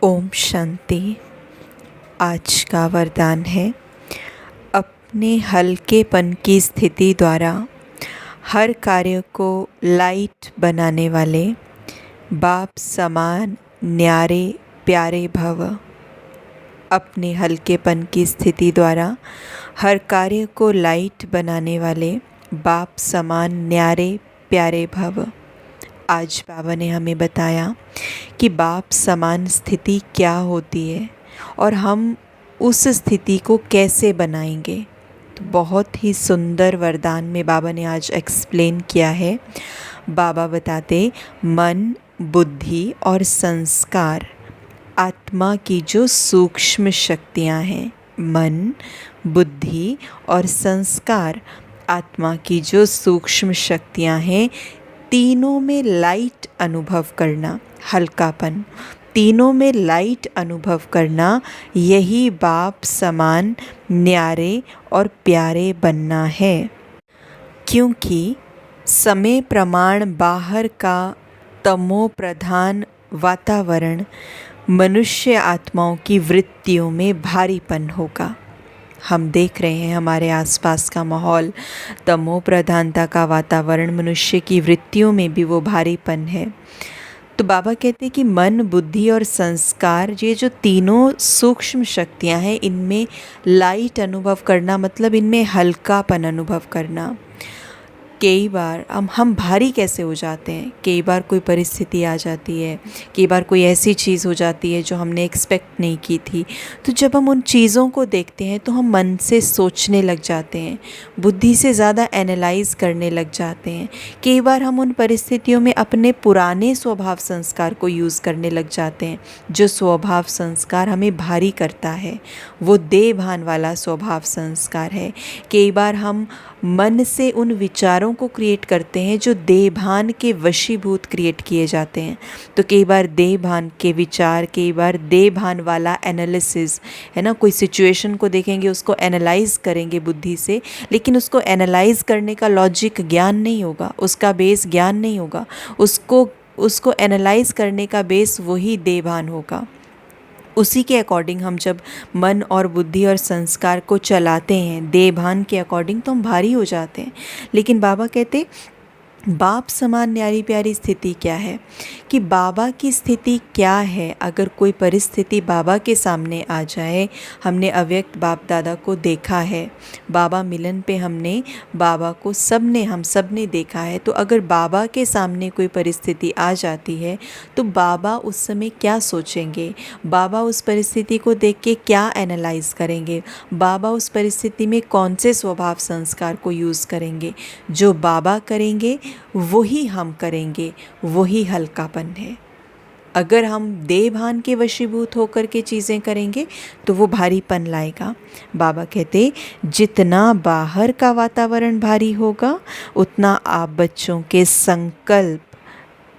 ओम शांति। आज का वरदान है, अपने हल्केपन की स्थिति द्वारा हर कार्य को लाइट बनाने वाले बाप समान न्यारे प्यारे भव। अपने हल्केपन की स्थिति द्वारा हर कार्य को लाइट बनाने वाले बाप समान न्यारे प्यारे भव। आज बाबा ने हमें बताया कि बाप समान स्थिति क्या होती है और हम उस स्थिति को कैसे बनाएंगे। तो बहुत ही सुंदर वरदान में बाबा ने आज एक्सप्लेन किया है। बाबा बताते, मन, बुद्धि और संस्कार आत्मा की जो सूक्ष्म शक्तियाँ हैं। मन, बुद्धि और संस्कार आत्मा की जो सूक्ष्म शक्तियाँ हैं, तीनों में लाइट अनुभव करना, हल्कापन, तीनों में लाइट अनुभव करना, यही बाप समान न्यारे और प्यारे बनना है। क्योंकि समय प्रमाण बाहर का तमो प्रधान वातावरण मनुष्य आत्माओं की वृत्तियों में भारीपन होगा। हम देख रहे हैं हमारे आसपास का माहौल, तमो प्रधानता का वातावरण, मनुष्य की वृत्तियों में भी वो भारीपन है। तो बाबा कहते हैं कि मन, बुद्धि और संस्कार, ये जो तीनों सूक्ष्म शक्तियाँ हैं, इनमें लाइट अनुभव करना मतलब इनमें हल्कापन अनुभव करना। कई बार हम भारी कैसे हो जाते हैं, कई बार कोई परिस्थिति आ जाती है, कई बार कोई ऐसी चीज़ हो जाती है जो हमने एक्सपेक्ट नहीं की थी। तो जब हम उन चीज़ों को देखते हैं तो हम मन से सोचने लग जाते हैं, बुद्धि से ज़्यादा एनालाइज करने लग जाते हैं। कई बार हम उन परिस्थितियों में अपने पुराने स्वभाव संस्कार को यूज़ करने लग जाते हैं। जो स्वभाव संस्कार हमें भारी करता है वो देह भान वाला स्वभाव संस्कार है। कई बार हम मन से उन विचारों को क्रिएट करते हैं जो देह भान के वशीभूत क्रिएट किए जाते हैं। तो कई बार देह भान के विचार, कई बार देह भान वाला एनालिसिस, है ना, कोई सिचुएशन को देखेंगे, उसको एनालाइज करेंगे बुद्धि से, लेकिन उसको एनालाइज करने का लॉजिक ज्ञान नहीं होगा, उसका बेस ज्ञान नहीं होगा, उसको एनालाइज करने का बेस वही देह भान होगा। उसी के अकॉर्डिंग हम जब मन और बुद्धि और संस्कार को चलाते हैं देह भान के अकॉर्डिंग, तो हम भारी हो जाते हैं। लेकिन बाबा कहते बाप समान न्यारी प्यारी स्थिति क्या है, कि बाबा की स्थिति क्या है। अगर कोई परिस्थिति बाबा के सामने आ जाए, हमने अव्यक्त बाप दादा को देखा है, बाबा मिलन पे हमने बाबा को हम सब ने देखा है। तो अगर बाबा के सामने कोई परिस्थिति आ जाती है तो बाबा उस समय क्या सोचेंगे, बाबा उस परिस्थिति को देख के क्या एनालाइज करेंगे, बाबा उस परिस्थिति में कौन से स्वभाव संस्कार को यूज़ करेंगे। जो बाबा करेंगे वही हम करेंगे, वही हल्कापन है। अगर हम देह भान के वशीभूत होकर के चीज़ें करेंगे तो वो भारीपन लाएगा। बाबा कहते जितना बाहर का वातावरण भारी होगा उतना आप बच्चों के संकल्प,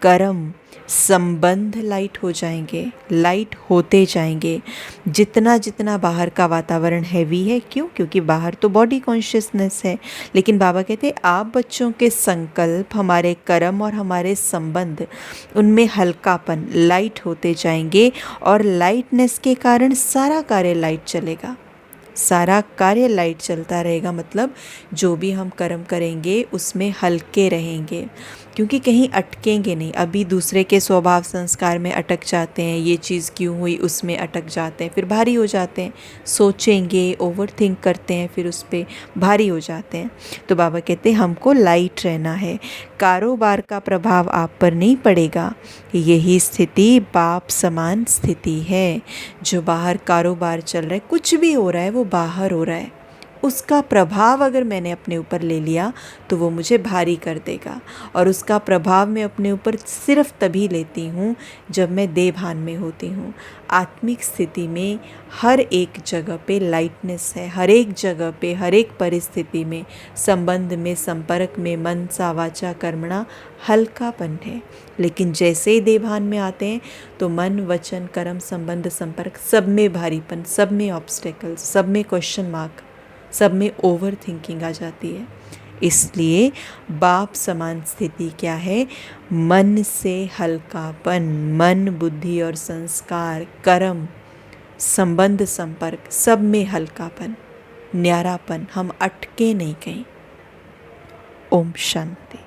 कर्म, संबंध लाइट हो जाएंगे, लाइट होते जाएंगे। जितना जितना बाहर का वातावरण हैवी है, क्योंकि बाहर तो बॉडी कॉन्शियसनेस है, लेकिन बाबा कहते हैं आप बच्चों के संकल्प, हमारे कर्म और हमारे संबंध, उनमें हल्कापन, लाइट होते जाएंगे। और लाइटनेस के कारण सारा कार्य लाइट चलेगा, सारा कार्य लाइट चलता रहेगा। मतलब जो भी हम कर्म करेंगे उसमें हल्के रहेंगे, क्योंकि कहीं अटकेंगे नहीं। अभी दूसरे के स्वभाव संस्कार में अटक जाते हैं, ये चीज़ क्यों हुई, उसमें अटक जाते हैं, फिर भारी हो जाते हैं, सोचेंगे, ओवर थिंक करते हैं, फिर उस पर भारी हो जाते हैं। तो बाबा कहते हैं हमको लाइट रहना है, कारोबार का प्रभाव आप पर नहीं पड़ेगा। यही स्थिति बाप समान स्थिति है। जो बाहर कारोबार चल रहा है, कुछ भी हो रहा है, वो बाहर हो रहा है, उसका प्रभाव अगर मैंने अपने ऊपर ले लिया तो वो मुझे भारी कर देगा। और उसका प्रभाव मैं अपने ऊपर सिर्फ तभी लेती हूँ जब मैं देह भान में होती हूँ। आत्मिक स्थिति में हर एक जगह पे लाइटनेस है, हर एक जगह पे, हर एक परिस्थिति में, संबंध में, संपर्क में, मन सा वाचा कर्मणा हल्कापन है। लेकिन जैसे ही देह भान में आते हैं तो मन, वचन, कर्म, संबंध, संपर्क, सब में भारीपन, सब में ऑब्स्टेकल, सब में क्वेश्चन मार्क, सब में ओवर थिंकिंग आ जाती है। इसलिए बाप समान स्थिति क्या है? मन से हल्कापन, मन, बुद्धि और संस्कार, कर्म, संबंध, संपर्क, सब में हल्कापन, न्यारापन। हम अटके नहीं कहीं। ओम शांति।